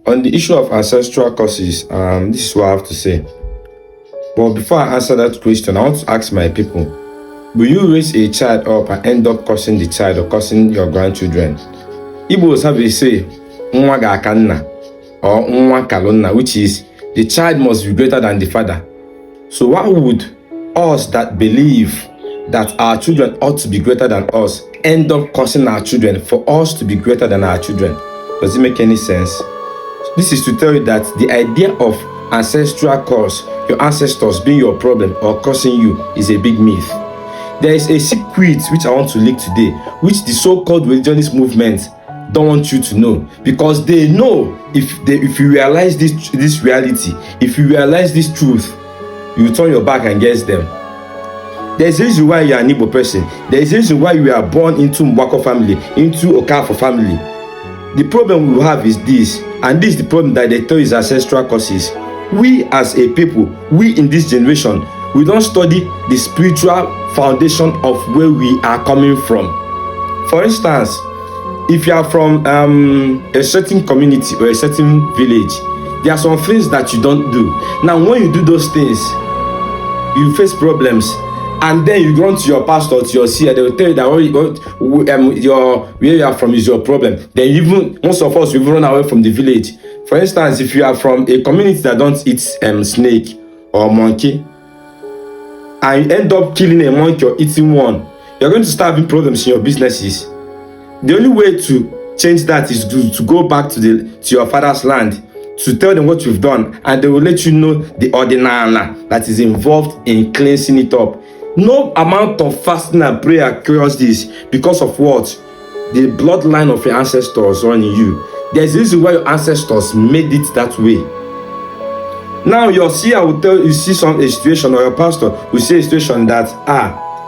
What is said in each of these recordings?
On the issue of ancestral curses, this is what I have to say. But before I answer that question, I want to ask my people, will you raise a child up and end up cursing the child or cursing your grandchildren? Igbos have a say, nwa ga-aka nna or nwa kalụ nna, which is the child must be greater than the father. So why would us that believe that our children ought to be greater than us end up cursing our children for us to be greater than our children? Does it make any sense? This is to tell you that the idea of ancestral curse, your ancestors being your problem or cursing you, is a big myth. There is a secret which I want to leak today, which the so-called religionist movement don't want you to know, because they know if you realize this reality, if you realize this truth, you turn your back against them. There's a reason why you are an Igbo person. There's a reason why you are born into Mwako family, into Okafo family. The problem we have is this, and this is the problem that they tell is ancestral curses. We as a people, we in this generation, we don't study the spiritual foundation of where we are coming from. For instance, if you are from a certain community or a certain village, there are some things that you don't do. Now, when you do those things, you face problems, and then you go to your pastor, to your seer, they will tell you that where you are from is your problem. Then even most of us, we run away from the village. For instance, if you are from a community that don't eat snake or monkey, and you end up killing a monkey or eating one, you're going to start having problems in your businesses. The only way to change that is to go back to your father's land, to tell them what you've done, and they will let you know the ordinary that is involved in cleansing it up. No amount of fasting and prayer cures this, because of what? The bloodline of your ancestors running you. There's a reason why your ancestors made it that way. Now your seer will tell you, see a situation, or your pastor will say a situation that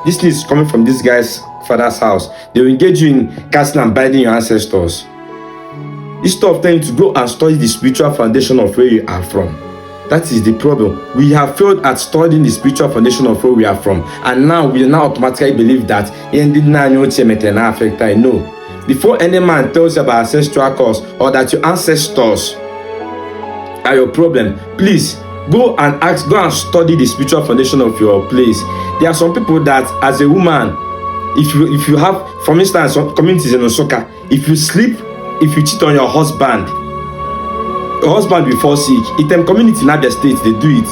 this needs coming from this guy's father's house. They will engage you in casting and binding your ancestors. Instead of telling you to go and study the spiritual foundation of where you are from. That is the problem. We have failed at studying the spiritual foundation of where we are from, and now we now automatically believe that no. Before any man tells you about ancestral curse or that your ancestors are your problem, please go and study the spiritual foundation of your place. There are some people that, as a woman, if you have, for instance, some communities in Osoka, if you cheat on your husband will fall sick. In them community in other states, they do it.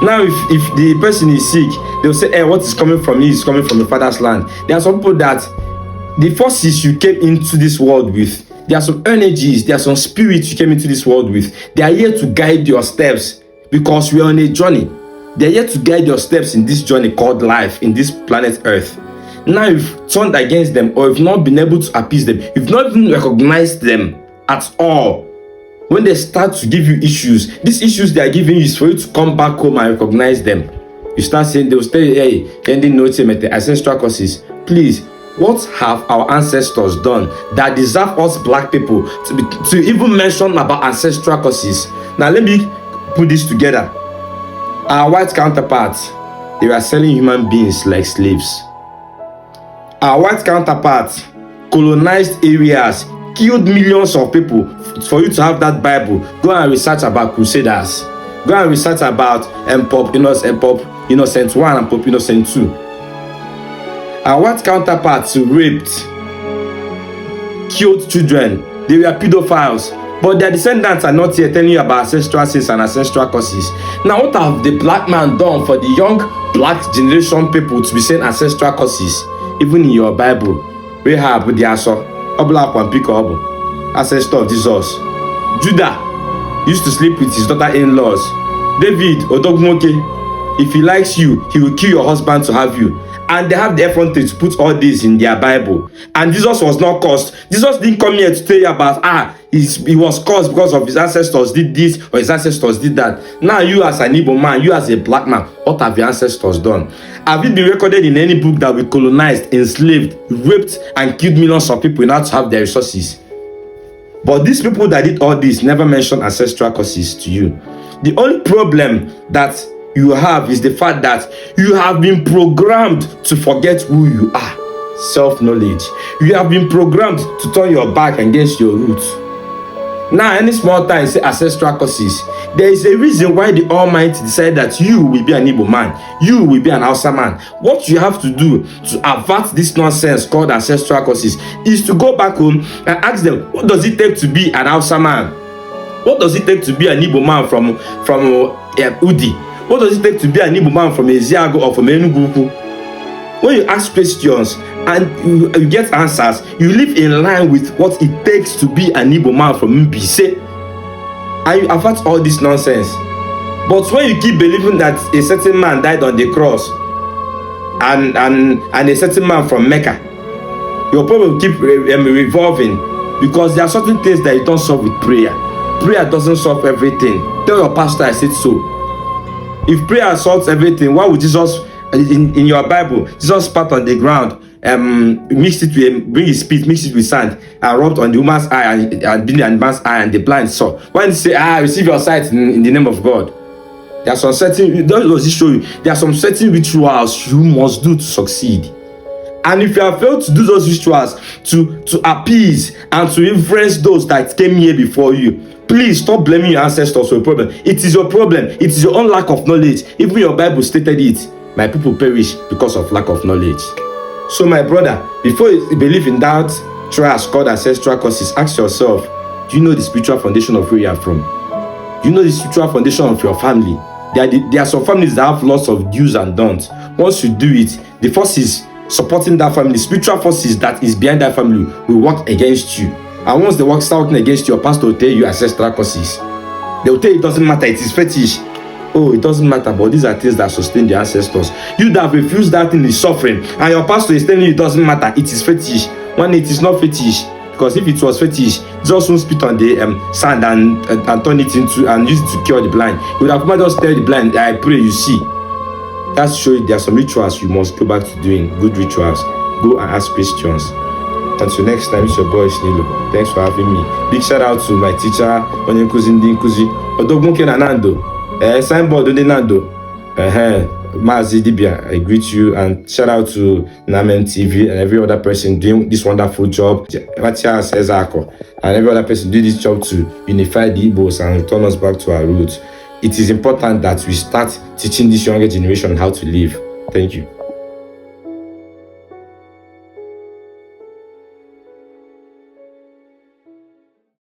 Now, if the person is sick, they'll say, hey, what is coming from me is coming from the father's land. There are some people that the forces you came into this world with, there are some energies, there are some spirits you came into this world with. They are here to guide your steps, because we are on a journey. They are here to guide your steps in this journey called life, in this planet Earth. Now you've turned against them, or you've not been able to appease them. You've not even recognized them at all. When they start to give you issues, these issues they are giving you is for you to come back home and recognize them. You start saying, they will say, hey, ending notes at the ancestral curses. Please, what have our ancestors done that deserve us black people to even mention about ancestral curses? Now let me put this together. Our white counterparts, they were selling human beings like slaves. Our white counterparts colonized areas, killed millions of people for you to have that Bible. Go and research about crusaders. Go and research about Pope Innocent I and Pope Innocent II. Our white counterparts raped, killed children. They were pedophiles. But their descendants are not here telling you about ancestral sins and ancestral curses. Now, what have the black man done for the young black generation people to be saying ancestral curses? Even in your Bible, Rahab with the Aso, ancestor of Jesus. Judah used to sleep with his daughter-in-laws. David, Odogmoke, if he likes you, he will kill your husband to have you. And they have the effrontery to put all this in their Bible. And Jesus was not cursed. Jesus didn't come here to tell you about, he was cursed because of his ancestors did this or his ancestors did that. Now you as an Igbo man, you as a black man, what have your ancestors done? Have it been recorded in any book that we colonized, enslaved, raped, and killed millions of people in order to have their resources? But these people that did all this never mentioned ancestral curses to you. The only problem that you have is the fact that you have been programmed to forget who you are. Self-knowledge. You have been programmed to turn your back against your roots. Now, any small time say ancestral curses, there is a reason why the Almighty decided that you will be an Igbo man, you will be an Hausa man. What you have to do to avert this nonsense called ancestral curses is to go back home and ask them, what does it take to be an Hausa man? What does it take to be an Igbo man from Udi? What does it take to be an Igbo man from Eziago or from Enugu? When you ask questions and you get answers, you live in line with what it takes to be an Igbo man from Mbise, and you avert all this nonsense. But when you keep believing that a certain man died on the cross and a certain man from Mecca, your problem will keep revolving, because there are certain things that you don't solve with prayer. Prayer doesn't solve everything. Tell your pastor I said so. If prayer solves everything, why would Jesus in your Bible, Jesus spat on the ground, mixed it with, bring his spit, mixed it with sand, and rubbed on the woman's eye and did the man's eye, and the blind saw? Why did he say, receive your sight in the name of God? There are some certain, does it show you? There are some certain rituals you must do to succeed. And if you have failed to do those rituals to appease and to influence those that came here before you, please stop blaming your ancestors for a problem. It is your problem. It is your own lack of knowledge. Even your Bible stated it. My people perish because of lack of knowledge. So my brother, before you believe in that trials called ancestral curses, ask yourself, do you know the spiritual foundation of where you are from? Do you know the spiritual foundation of your family? There are some families that have lots of do's and don'ts. Once you do it, the forces supporting that family, spiritual forces that is behind that family, will work against you. And once they start working against you, your pastor will tell you ancestral curses. They will tell you it doesn't matter, it is fetish. Oh, it doesn't matter, but these are things that sustain the ancestors. You that have refused that thing is suffering, and your pastor is telling you it doesn't matter, it is fetish. When it is not fetish, because if it was fetish, just won't spit on the sand and turn it into and use it to cure the blind. You would have just tell the blind, I pray, you see. That's show you there are some rituals you must go back to doing, good rituals. Go and ask questions. Until next time, it's your boy Snilo. Thanks for having me. Big shout out to my teacher, Onyenkuzi Ndinkuzi, Odogunke Nanando, Signboard Odinando, Mazi Dibia. I greet you, and shout out to Namen TV and every other person doing this wonderful job. Matthias Ezako and every other person doing this job to unify the Igbos and return us back to our roots. It is important that we start teaching this younger generation how to live. Thank you.